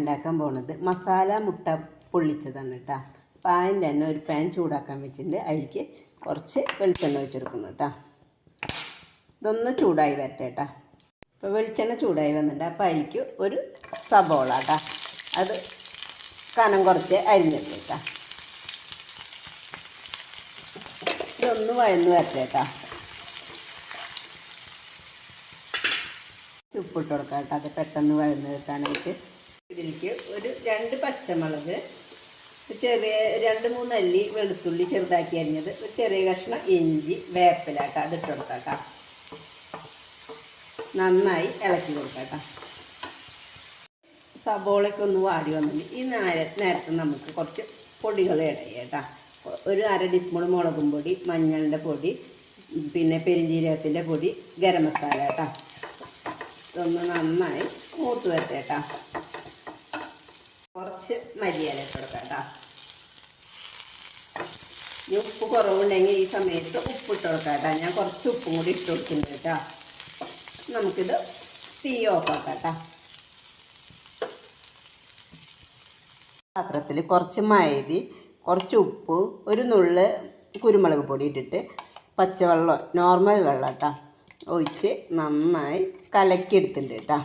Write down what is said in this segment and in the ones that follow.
ഉണ്ടാക്കാൻ പോണത് മസാല മുട്ട പൊള്ളിച്ചതാണ് കേട്ടോ. അപ്പോൾ ആദ്യം തന്നെ ഒരു പാൻ ചൂടാക്കാൻ വെച്ചിട്ടുണ്ട്. അതിലേക്ക് കുറച്ച് വെളിച്ചെണ്ണ വെച്ചെടുക്കുന്നു കേട്ടോ. ഇതൊന്ന് ചൂടായി വരട്ടെ കേട്ടോ. അപ്പോൾ വെളിച്ചെണ്ണ ചൂടായി വന്നിട്ടുണ്ട്. അപ്പോൾ അതിലേക്ക് ഒരു സബോള കേട്ടോ, അത് കനം കുറച്ച് അരിഞ്ഞിട്ട് കേട്ടോ. ഇതൊന്ന് വഴന്ന് വരട്ടെ കേട്ടോ. ഉപ്പിട്ട് കൊടുക്കാം കേട്ടോ, അത് പെട്ടെന്ന് വഴന്ന് കിട്ടാനായിട്ട്. ഇതിലേക്ക് ഒരു 2 പച്ചമുളക്, ചെറിയ 2-3 അല്ലി വെളുത്തുള്ളി ചെറുതാക്കി അരിഞ്ഞത്, ഒരു ചെറിയ കഷ്ണം ഇഞ്ചി, വേപ്പില കേട്ടോ, അതിട്ട് കൊടുക്കാം കേട്ടോ. നന്നായി ഇളക്കി കൊടുക്കാം കേട്ടോ. സബോളയ്ക്കൊന്ന് വാടി വന്നിട്ട് ഈ നേരത്ത് നമുക്ക് കുറച്ച് പൊടികൾ ഇട കേട്ടോ. ഒരു 1/2 ടീസ്പൂൺ മുളകും പൊടി, മഞ്ഞളിൻ്റെ പൊടി, പിന്നെ പെരുംജീരകത്തിൻ്റെ പൊടി, ഗരം മസാല കേട്ടോ. ഇതൊന്ന് നന്നായി മൂത്ത് വരട്ടെ കേട്ടോ. കുറച്ച് മല്ലിയില ഇട്ട് കൊടുക്കാം കേട്ടോ. ഇനി ഉപ്പ് കുറവുണ്ടെങ്കിൽ ഈ സമയത്ത് ഉപ്പിട്ട് കൊടുക്കാം കേട്ടോ. ഞാൻ കുറച്ച് ഉപ്പും കൂടി ഇട്ട് കൊടുക്കുന്നുണ്ട് കേട്ടോ. നമുക്കിത് തീ ഓഫാക്കാം കേട്ടോ. പാത്രത്തിൽ കുറച്ച് മൈദ, കുറച്ച് ഉപ്പ്, ഒരു നുള്ള് കുരുമുളക് പൊടി ഇട്ടിട്ട് പച്ചവെള്ളം, നോർമൽ വെള്ളം കേട്ടോ, ഒഴിച്ച് നന്നായി കലക്കിയെടുത്തിട്ടുണ്ട് കേട്ടോ.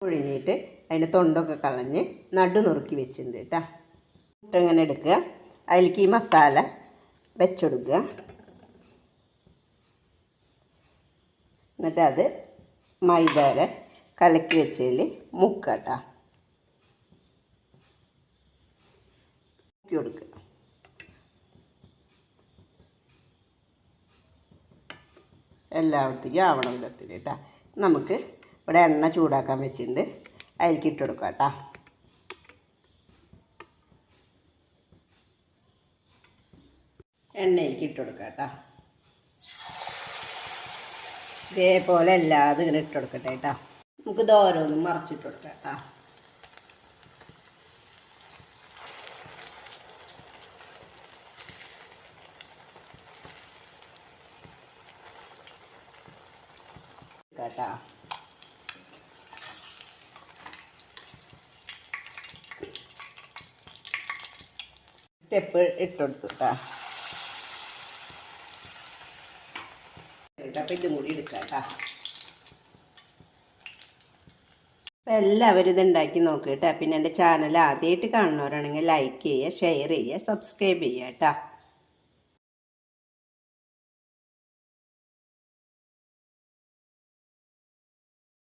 ഒഴിഞ്ഞിട്ട് അതിൻ്റെ തൊണ്ടൊക്കെ കളഞ്ഞ് നടു നുറുക്കി വെച്ചിട്ടുണ്ട് കേട്ടോ. മുട്ട ഇങ്ങനെ എടുക്കുക, അതിലേക്ക് ഈ മസാല വെച്ചെടുക്കുക. എന്നിട്ട് അത് മൈദ കലക്കി വെച്ചതിൽ മുക്കുക കേട്ടോ. മുക്കി കൊടുക്കുക. എല്ലായിടത്തേക്കും ആവണ വിധത്തിൽ കേട്ടോ. നമുക്ക് ഇവിടെ എണ്ണ ചൂടാക്കാൻ വെച്ചിട്ടുണ്ട്, അതിലേക്ക് ഇട്ട് കൊടുക്കാം കേട്ടോ. എണ്ണയിലേക്ക് ഇട്ട് കൊടുക്കാം കേട്ടോ. ഇതേപോലെ എല്ലാതും ഇങ്ങനെ ഇട്ട് കൊടുക്കട്ടെ കേട്ടോ. നമുക്ക് ഓരോന്നും മറിച്ചിട്ട് കൊടുക്കാം കേട്ടോ. കേട്ടോ സ്റ്റെപ്പ് ഇട്ടെടുത്തു കേട്ടോ. അപ്പം ഇതും കൂടി എടുക്കാം കേട്ടോ. അപ്പം എല്ലാവരും ഇത് ഉണ്ടാക്കി നോക്കുക കേട്ടോ. പിന്നെ എൻ്റെ ചാനൽ ആദ്യമായിട്ട് കാണുന്നവരാണെങ്കിൽ ലൈക്ക് ചെയ്യുക, ഷെയർ ചെയ്യുക, സബ്സ്ക്രൈബ് ചെയ്യുക കേട്ടോ.